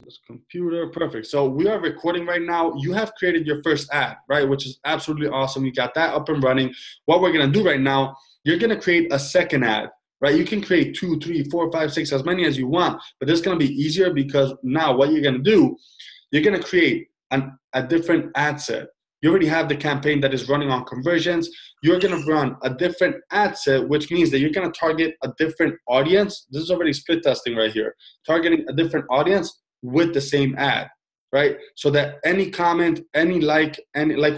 This computer, perfect. So we are recording right now. You have created your first ad, right? Which is absolutely awesome. You got that up and running. What we're gonna do right now, you're gonna create a second ad, right? You can create 2, 3, 4, 5, 6, as many as you want, but this is gonna be easier because now what you're gonna do, you're gonna create a different ad set. You already have the campaign that is running on conversions. You're gonna run a different ad set, which means that you're gonna target a different audience. This is already split testing right here. Targeting a different audience with the same ad, right? So that any comment, any like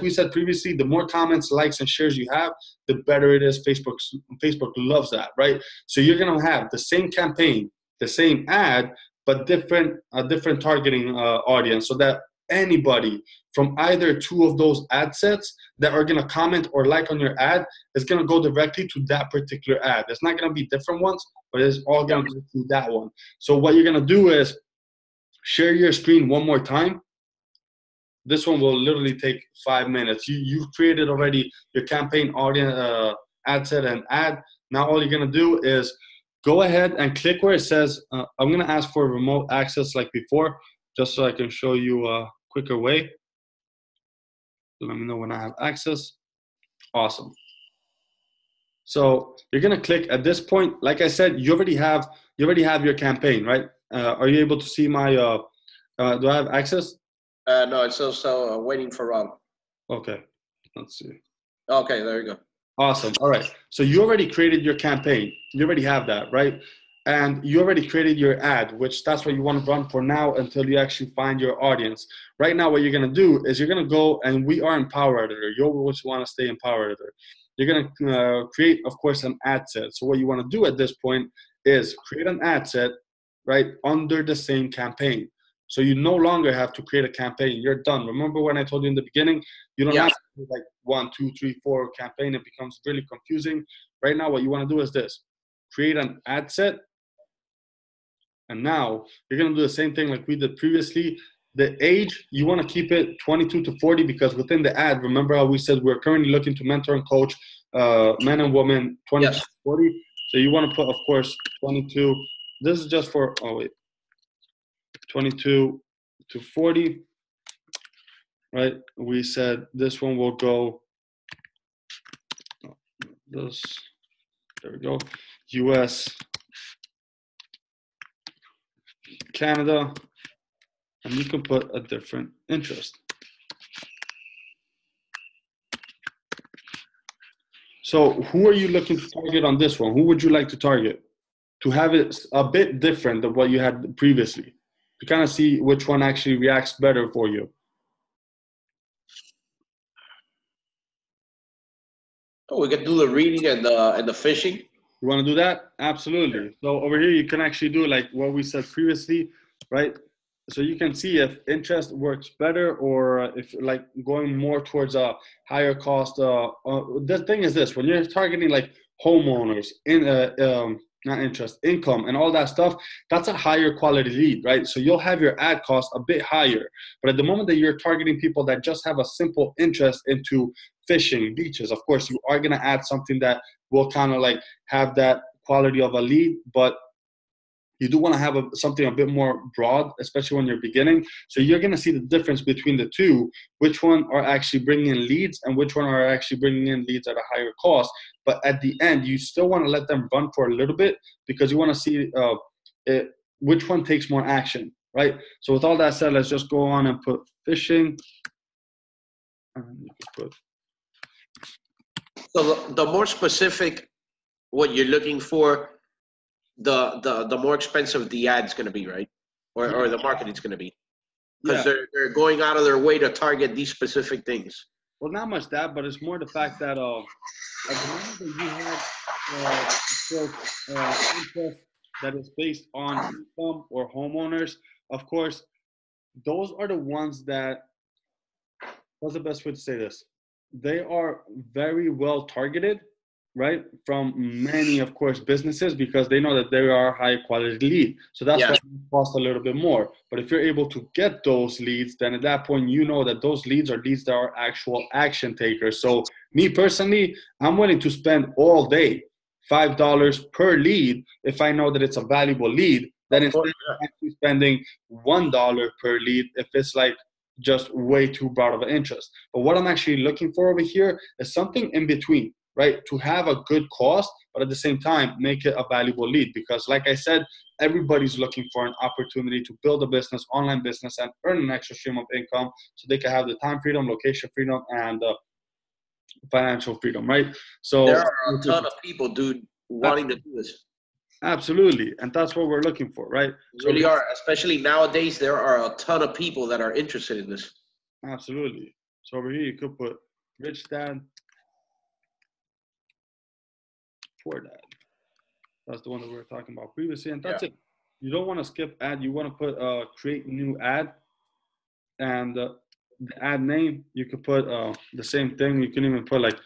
we said previously, the more comments, likes, and shares you have, the better it is. Facebook loves that, right? So you're gonna have the same campaign, the same ad, but different targeting audience, so that anybody from either two of those ad sets that are gonna comment or like on your ad is gonna go directly to that particular ad. There's not gonna be different ones, but it's all gonna go to that one. So what you're gonna do is share your screen one more time. This one will literally take 5 minutes. You've created already your campaign audience, ad set and ad. Now all you're gonna do is go ahead and click where it says, I'm gonna ask for remote access like before, just so I can show you a quicker way. Let me know when I have access. Awesome. So you're gonna click at this point. Like I said, you already have your campaign, right? Are you able to see my, do I have access? No, it's also waiting for Rob. Okay, let's see. Okay, there you go. Awesome, all right. So you already created your campaign. You already have that, right? And you already created your ad, which that's what you want to run for now until you actually find your audience. Right now, what you're gonna do is you're gonna go, and we are in Power Editor. You always wanna stay in Power Editor. You're gonna create, of course, an ad set. So what you wanna do at this point is create an ad set, right, under the same campaign. So you no longer have to create a campaign. You're done. Remember when I told you in the beginning, you don't have to do like 1, 2, 3, 4 campaign. It becomes really confusing. Right now, what you want to do is this: create an ad set. And now you're going to do the same thing like we did previously. The age, you want to keep it 22 to 40 because within the ad, remember how we said we're currently looking to mentor and coach men and women 22 to 40. So you want to put, of course, 22. This is just for, 22 to 40, right? We said this one will go, there we go, US, Canada, and you can put a different interest. So who are you looking to target on this one? Who would you like to target to have it a bit different than what you had previously, to kind of see which one actually reacts better for you? Oh, we can do the reading and the fishing. You want to do that? Absolutely. So over here, you can actually do like what we said previously, right? So you can see if interest works better or if like going more towards a higher cost. The thing is this: when you're targeting like homeowners not interest, income, and all that stuff, that's a higher quality lead, right? So you'll have your ad cost a bit higher. But at the moment that you're targeting people that just have a simple interest into fishing, beaches, of course, you are going to add something that will kind of like have that quality of a lead, but you do want to have something a bit more broad, especially when you're beginning. So you're going to see the difference between the two, which one are actually bringing in leads and which one are actually bringing in leads at a higher cost. But at the end, you still want to let them run for a little bit because you want to see which one takes more action, right? So with all that said, let's just go on and put fishing. And you can put. So the more specific what you're looking for, the more expensive the ad's going to be, right? Or the marketing's going to be. Because they're going out of their way to target these specific things. Well, not much that, but it's more the fact that at the moment that you have interest that is based on income or homeowners, of course, those are the ones that, what's the best way to say this? They are very well targeted, right, from many, of course, businesses because they know that they are high quality lead. So that's why it costs a little bit more. But if you're able to get those leads, then at that point, you know that those leads are leads that are actual action takers. So me personally, I'm willing to spend all day $5 per lead if I know that it's a valuable lead than Of instead course, of actually spending $1 per lead if it's like just way too broad of an interest. But what I'm actually looking for over here is something in between, right? To have a good cost, but at the same time, make it a valuable lead. Because like I said, everybody's looking for an opportunity to build a business, online business, and earn an extra stream of income so they can have the time freedom, location freedom, and financial freedom, right? there So are a ton of people, dude, wanting to do this. absolutely, and that's what we're looking for, right? So Really are, especially nowadays. There are a ton of people that are interested in this. absolutely. So over here, you could put rich dad, poor dad. That's the one that we were talking about previously, and that's Yeah. it. You don't want to skip ad. You want to put create new ad, and the ad name you could put the same thing. You can even put like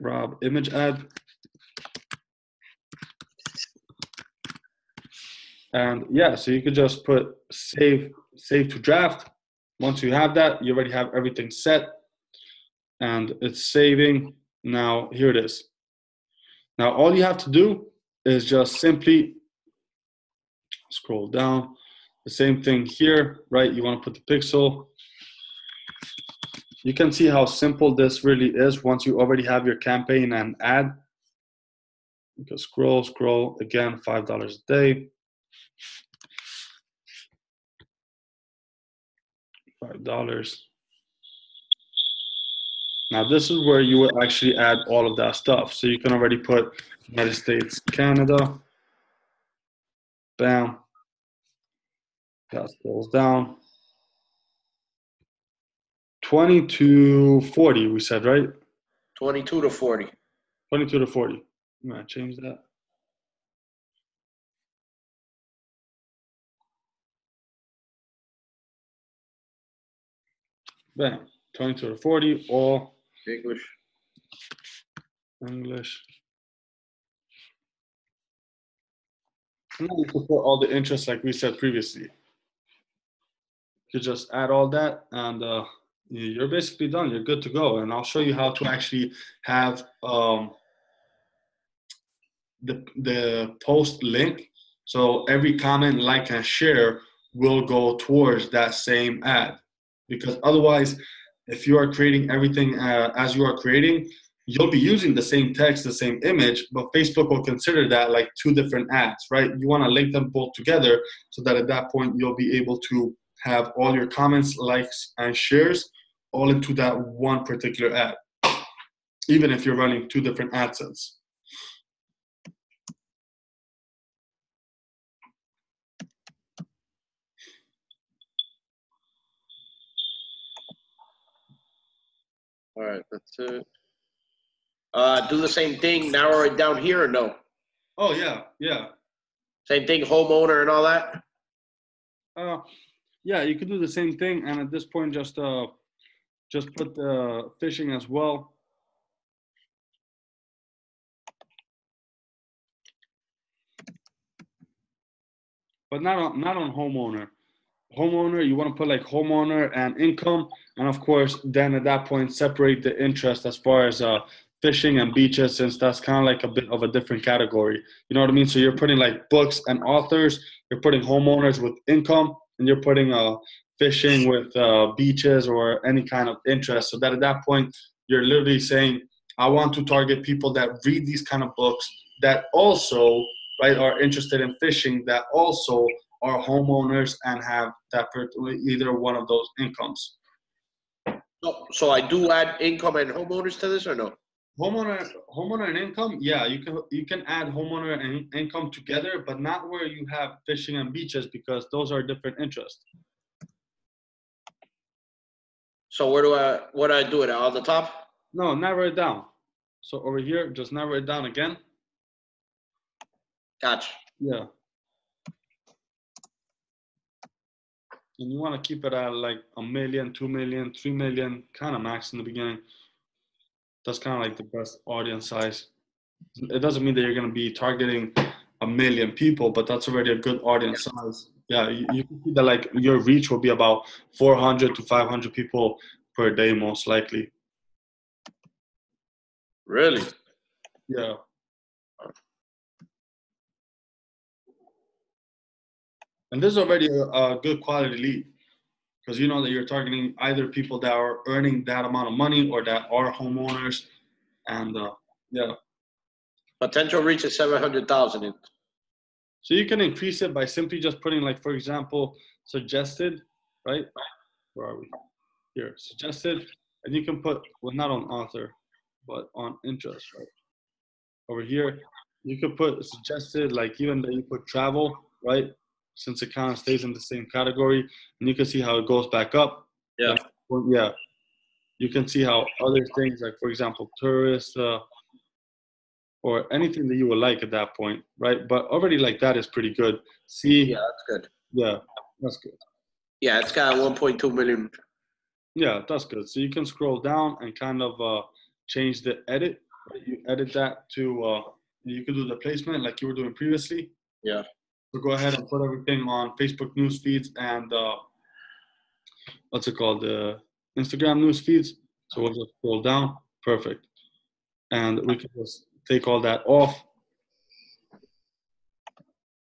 Rob image ad, and yeah, so you could just put save to draft. Once you have that, you already have everything set, and it's saving. Now here it is. Now all you have to do is just simply scroll down. The same thing here, right? You want to put the pixel. You can see how simple this really is once you already have your campaign and ad. You can scroll again, $5 a day. $5. Now this is where you will actually add all of that stuff. So you can already put United States, Canada. Bam. That scrolls down. 20 to 40, we said, right? 22 to 40. 22 to 40. I'm gonna change that. Bam. 22 to 40, all English. English. And then you can put all the interests like we said previously. You just add all that and you're basically done. You're good to go. And I'll show you how to actually have the post link. So every comment, like, and share will go towards that same ad. Because otherwise, if you are creating everything as you are creating, you'll be using the same text, the same image, but Facebook will consider that like two different ads, right? You want to link them both together so that at that point you'll be able to have all your comments, likes, and shares all into that one particular ad, even if you're running two different ad sets. All right, that's it. Do the same thing, narrow it down here or no? Oh, yeah, yeah. Same thing, homeowner and all that? Yeah, you could do the same thing, and at this point, just put the fishing as well. But not on homeowner. Homeowner, you want to put like homeowner and income, and of course, then at that point, separate the interest as far as fishing and beaches, since that's kind of like a bit of a different category. You know what I mean? So you're putting like books and authors, you're putting homeowners with income, and you're putting fishing with beaches or any kind of interest. So that at that point, you're literally saying, I want to target people that read these kind of books that also, right, are interested in fishing, that also are homeowners and have that either one of those incomes. So I do add income and homeowners to this or no? Homeowner and income, yeah, you can add homeowner and income together, but not where you have fishing and beaches because those are different interests. So what do I do it on the top? No, narrow it down. So over here, just narrow it down again. Gotcha. Yeah. And you want to keep it at like 1 million, 2 million, 3 million, kind of max in the beginning. That's kind of like the best audience size. It doesn't mean that you're going to be targeting 1 million people, but that's already a good audience size. Yeah, you can see that like your reach will be about 400 to 500 people per day, most likely. Really? Yeah. And this is already a good quality lead because you know that you're targeting either people that are earning that amount of money or that are homeowners. And yeah. Potential reach is 700,000. So you can increase it by simply just putting, like, for example, suggested, right? Where are we? Here, suggested. And you can put, well, not on author, but on interest, right? Over here, you could put suggested, like even that you put travel, right? Since it kind of stays in the same category, and you can see how it goes back up. Yeah. Yeah. You can see how other things, like for example, tourists, or anything that you would like at that point, right? But already like that is pretty good. See? Yeah, that's good. Yeah, that's good. Yeah, it's got 1.2 million. Yeah, that's good. So you can scroll down and kind of change the edit. Right? You edit that to, you can do the placement like you were doing previously. Yeah. So go ahead and put everything on Facebook news feeds and what's it called? The Instagram news feeds. So we'll just scroll down. Perfect. And we can just take all that off.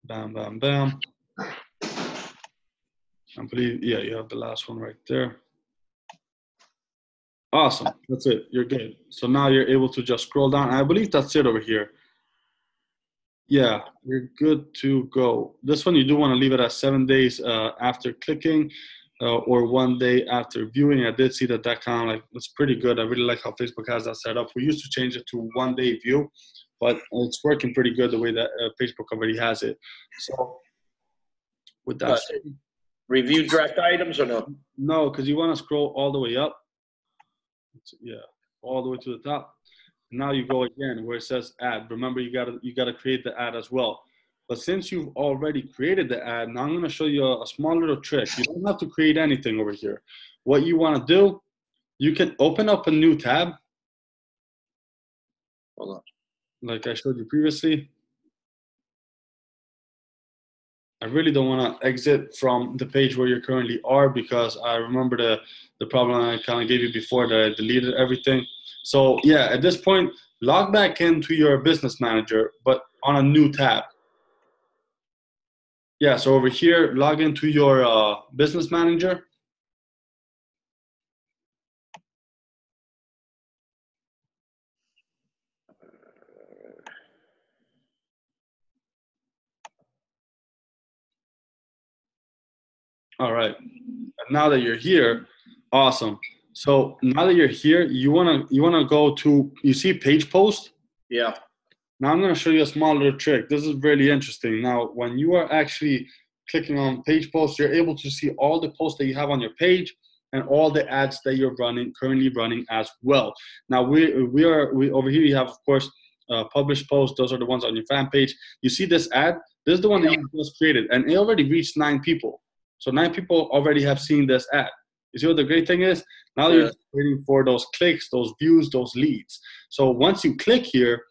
Bam, bam, bam. I believe, yeah, you have the last one right there. Awesome. That's it. You're good. So now you're able to just scroll down. I believe that's it over here. Yeah, you're good to go. This one, you do want to leave it at 7 days after clicking or 1 day after viewing. I did see that kind of like, it's pretty good. I really like how Facebook has that set up. We used to change it to 1 day view, but it's working pretty good the way that Facebook already has it. So with that said, review draft items or no? No, because you want to scroll all the way up. Yeah, all the way to the top. Now you go again where it says ad. Remember, you gotta create the ad as well. But since you've already created the ad, now I'm gonna show you a small little trick. You don't have to create anything over here. What you want to do, you can open up a new tab. Hold on. Like I showed you previously. I really don't want to exit from the page where you currently are because I remember the problem I kind of gave you before that I deleted everything. So yeah, at this point, log back into your business manager, but on a new tab. Yeah, so over here, log into your business manager. All right, and now that you're here, awesome. So now that you're here, you wanna go to, you see page post? Yeah. Now I'm gonna show you a small little trick. This is really interesting. Now, when you are actually clicking on page post, you're able to see all the posts that you have on your page and all the ads that you're currently running as well. Now we over here you have, of course, published posts. Those are the ones on your fan page. You see this ad? This is the one that you just created, and it already reached 9 people. So 9 people already have seen this ad. You see what the great thing is? Now you're just waiting for those clicks, those views, those leads. So once you click here,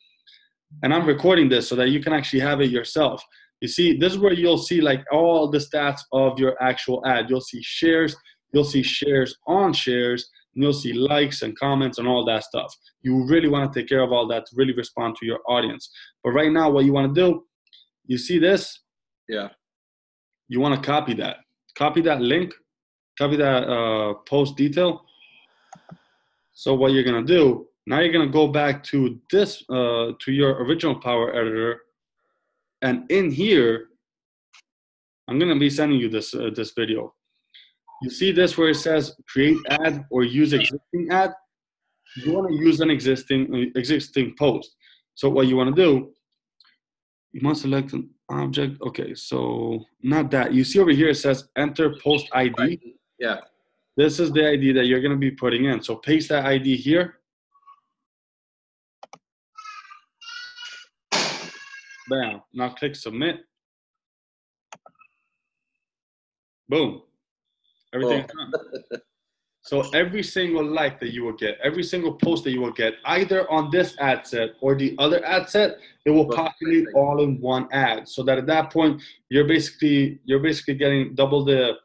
and I'm recording this so that you can actually have it yourself. You see, this is where you'll see like all the stats of your actual ad. You'll see shares on shares, and you'll see likes and comments and all that stuff. You really want to take care of all that to really respond to your audience. But right now, what you want to do, you see this? Yeah. You want to copy that. Copy that link, copy that post detail. So what you're going to do, now you're going to go back to this, to your original Power Editor. And in here, I'm going to be sending you this video. You see this where it says create ad or use existing ad? You want to use an existing post. So what you want to do, you must select an object. Okay, so not that. You see over here it says enter post ID. Yeah. This is the ID that you're going to be putting in. So paste that ID here. Bam. Now click submit. Boom. Everything's done. So every single like that you will get, every single post that you will get, either on this ad set or the other ad set, it will populate all in one ad. So that at that point, you're basically getting double the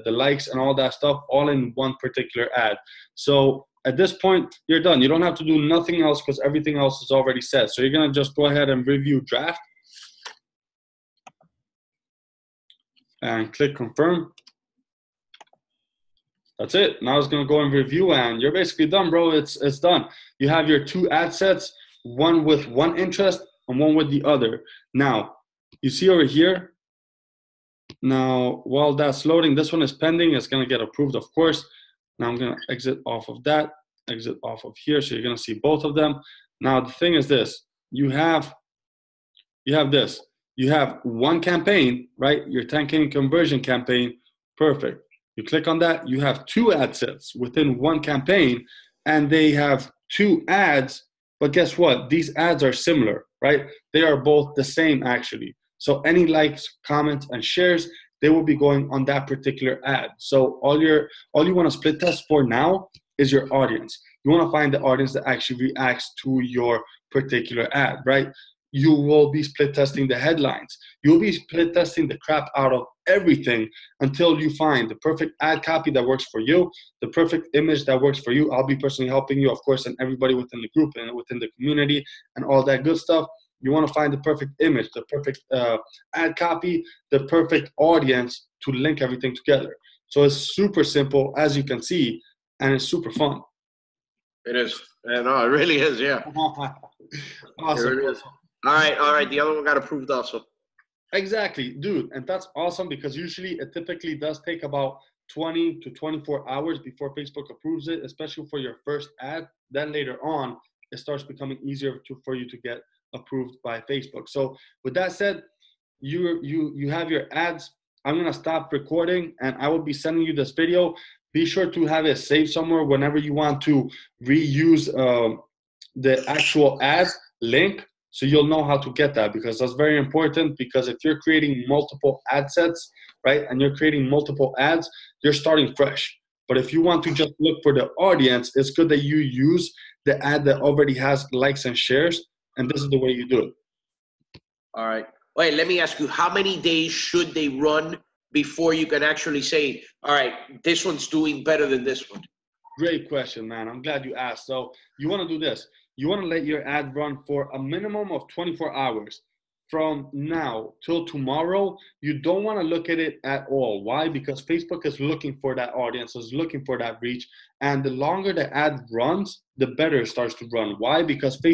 likes and all that stuff all in one particular ad. So at this point, you're done. You don't have to do nothing else because everything else is already set. So you're gonna just go ahead and review draft. and click confirm. That's it. Now it's gonna go and review, and you're basically done, bro. It's done. You have your 2 ad sets, one with one interest and one with the other. Now, you see over here. Now, while that's loading, this one is pending. It's gonna get approved, of course. Now I'm gonna exit off of that, exit off of here, so you're gonna see both of them. Now the thing is this: you have this. You have one campaign, right? Your 10K conversion campaign, perfect. You click on that, you have 2 ad sets within one campaign, and they have 2 ads, but guess what? These ads are similar, right? They are both the same, actually. So any likes, comments, and shares, they will be going on that particular ad. So all you want to split test for now is your audience. You want to find the audience that actually reacts to your particular ad, right? You will be split testing the headlines. You'll be split testing the crap out of everything until you find the perfect ad copy that works for you, the perfect image that works for you. I'll be personally helping you, of course, and everybody within the group and within the community and all that good stuff. You want to find the perfect image, the perfect ad copy, the perfect audience to link everything together. So it's super simple, as you can see, and it's super fun. It is. No, it really is, yeah. Awesome. It really is. All right. The other one got approved also. Exactly, dude. And that's awesome because usually it typically does take about 20 to 24 hours before Facebook approves it, especially for your first ad. Then later on, it starts becoming easier for you to get approved by Facebook. So with that said, you have your ads. I'm gonna stop recording and I will be sending you this video. Be sure to have it saved somewhere whenever you want to reuse the actual ad link, so you'll know how to get that, because that's very important. Because if you're creating multiple ad sets, right, and you're creating multiple ads, you're starting fresh. But if you want to just look for the audience, it's good that you use the ad that already has likes and shares, and this is the way you do it. All right. Wait, let me ask you, how many days should they run before you can actually say, all right, this one's doing better than this one? Great question, man. I'm glad you asked. So you want to do this. You want to let your ad run for a minimum of 24 hours. From now till tomorrow, you don't want to look at it at all. Why? Because Facebook is looking for that audience, is looking for that reach. And the longer the ad runs, the better it starts to run. Why? Because the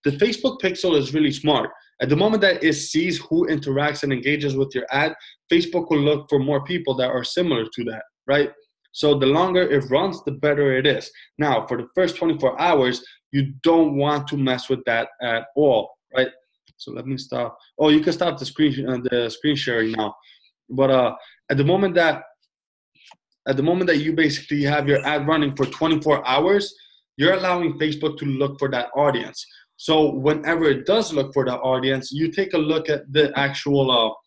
Facebook pixel is really smart. At the moment that it sees who interacts and engages with your ad, Facebook will look for more people that are similar to that, right? So the longer it runs, the better it is. Now, for the first 24 hours, you don't want to mess with that at all, right? So let me stop. Oh, you can stop the screen sharing now. But at the moment that you basically have your ad running for 24 hours, you're allowing Facebook to look for that audience. So whenever it does look for that audience, you take a look at the actual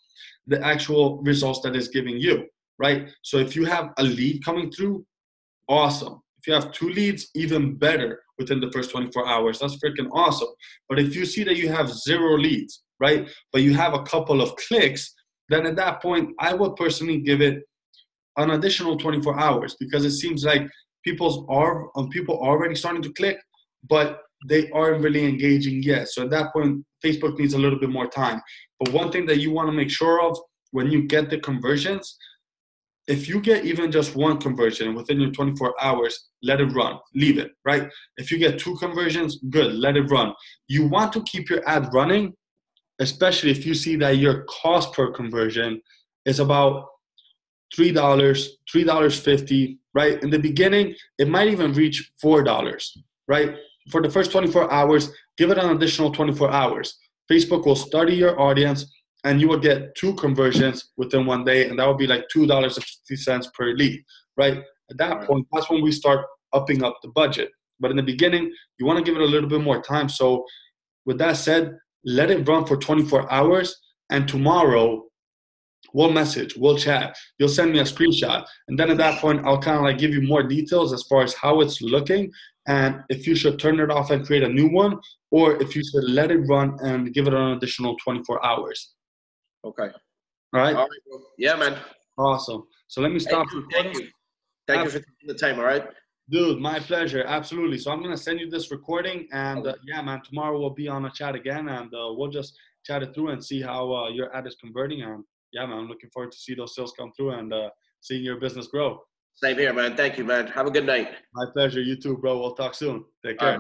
results that it's giving you, right? So if you have a lead coming through, awesome. If you have 2 leads, even better within the first 24 hours. That's freaking awesome. But if you see that you have 0 leads, right, but you have a couple of clicks, then at that point, I would personally give it an additional 24 hours, because it seems like people are already starting to click, but they aren't really engaging yet. So at that point, Facebook needs a little bit more time. But one thing that you want to make sure of when you get the conversions, if you get even just 1 conversion within your 24 hours, let it run. Leave it, right? If you get 2 conversions, good, let it run. You want to keep your ad running, especially if you see that your cost per conversion is about $3, $3.50, right? In the beginning, it might even reach $4, right? For the first 24 hours, give it an additional 24 hours. Facebook will study your audience, and you will get 2 conversions within 1 day, and that would be like $2.50 per lead, right? At that point, that's when we start upping up the budget. But in the beginning, you want to give it a little bit more time. So with that said, let it run for 24 hours, and tomorrow we'll message, we'll chat. You'll send me a screenshot, and then at that point, I'll kind of like give you more details as far as how it's looking, and if you should turn it off and create a new one, or if you should let it run and give it an additional 24 hours. Okay. All right. All right, bro. Yeah, man. Awesome. So let me stop. Thank you. Thank you for taking the time. All right. Dude, my pleasure. Absolutely. So I'm gonna send you this recording, and yeah, man. Tomorrow we'll be on a chat again, and we'll just chat it through and see how your ad is converting. And yeah, man, I'm looking forward to see those sales come through and seeing your business grow. Same here, man. Thank you, man. Have a good night. My pleasure. You too, bro. We'll talk soon. Take care.